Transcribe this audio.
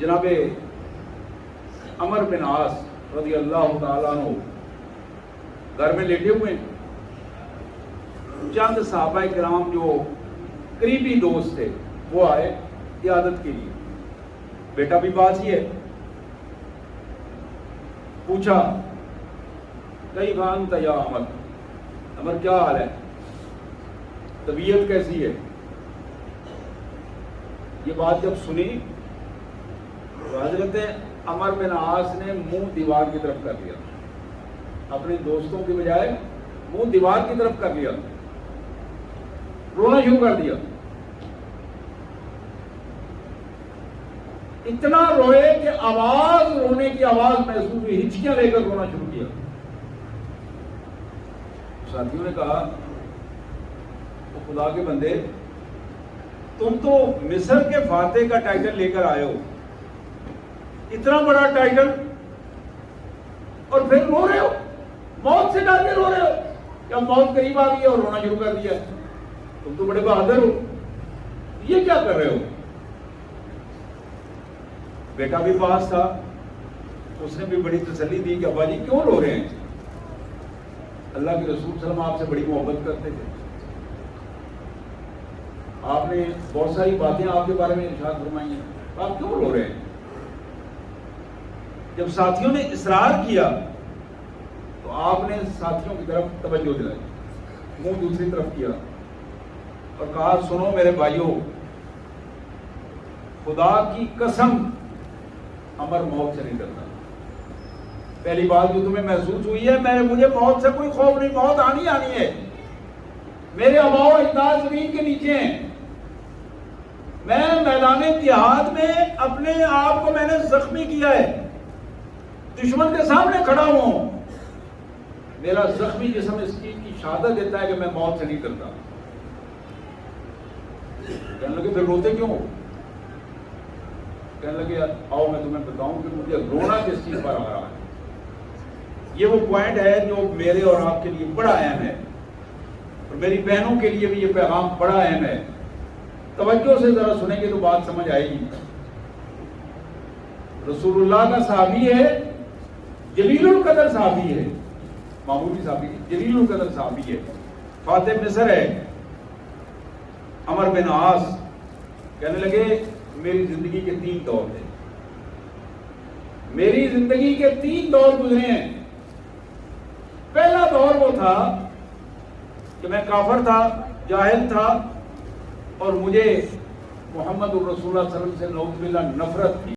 جناب عمر بن عاص رضی اللہ تعالیٰ عنہ گھر میں لیٹے ہوئے ہیں. چند صحابہ کرام جو قریبی دوست تھے وہ آئے عیادت کے لیے. بیٹا بھی پاس ہی ہے. پوچھا کیف انت یا عمر, عمر کیا حال ہے, طبیعت کیسی ہے؟ یہ بات جب سنی تو حضرت عمر بن عاص نے منہ دیوار کی طرف کر لیا, اپنے دوستوں کی بجائے منہ دیوار کی طرف کر لیا, رونا شروع کر دیا. اتنا روئے کہ آواز, رونے کی آواز محسوس ہوئی, ہچکیاں لے کر رونا شروع کیا. ساتھیوں نے کہا وہ خدا کے بندے, تم تو مصر کے فاتح کا ٹائٹل لے کر آئے ہو, اتنا بڑا ٹائٹل, اور پھر رو رہے ہو, موت سے ڈر کے رو رہے ہو, کیا موت قریب آ گئی اور رونا شروع کر دیا؟ تم تو بڑے بہادر ہو, یہ کیا کر رہے ہو؟ بیٹا بھی پاس تھا, اس نے بھی بڑی تسلی دی کہ ابا جی کیوں رو رہے ہیں؟ اللہ کے رسول صلی اللہ علیہ وسلم آپ سے بڑی محبت کرتے تھے, آپ نے بہت ساری باتیں آپ کے بارے میں ارشاد فرمائی ہیں, آپ کیوں رو رہے ہیں؟ جب ساتھیوں نے اصرار کیا تو آپ نے ساتھیوں کی طرف توجہ دلائی, منہ دوسری طرف کیا اور کہا سنو میرے بھائیوں, خدا کی قسم عمر موت سے نہیں ڈرتا. پہلی بات جو تمہیں محسوس ہوئی ہے, مجھے موت سے کوئی خوف نہیں, موت آنی ہے. میرے آباء و اجداد زمین کے نیچے ہیں, میں میدان جہاد میں اپنے آپ کو میں نے زخمی کیا ہے, دشمن کے سامنے کھڑا ہوں, میرا زخمی جسم اس کی شہادت دیتا ہے کہ میں موت سے نہیں ڈرتا. کہنے لگے پھر روتے کیوں ہو؟ کہنے لگے آؤ میں تمہیں بتاؤں کہ مجھے رونا کس چیز پر آ رہا ہے. یہ وہ پوائنٹ ہے جو میرے اور آپ کے لیے بڑا اہم ہے, اور میری بہنوں کے لیے بھی یہ پیغام بڑا اہم ہے. توجہ سے ذرا سنیں گے تو بات سمجھ آئے گی. رسول اللہ کا صحابی ہے, جلیل القدر صحابی ہے, معمولی صحابی ہے, جلیل القدر صحابی ہے, فاتح مصر ہے, عمر بن عاص. کہنے لگے میری زندگی کے 3 دور تھے, میری زندگی کے 3 دور گزرے ہیں. پہلا دور وہ تھا کہ میں کافر تھا, جاہل تھا, اور مجھے محمد الرسول صلی اللہ علیہ وسلم سے نعوذ باللہ نفرت تھی.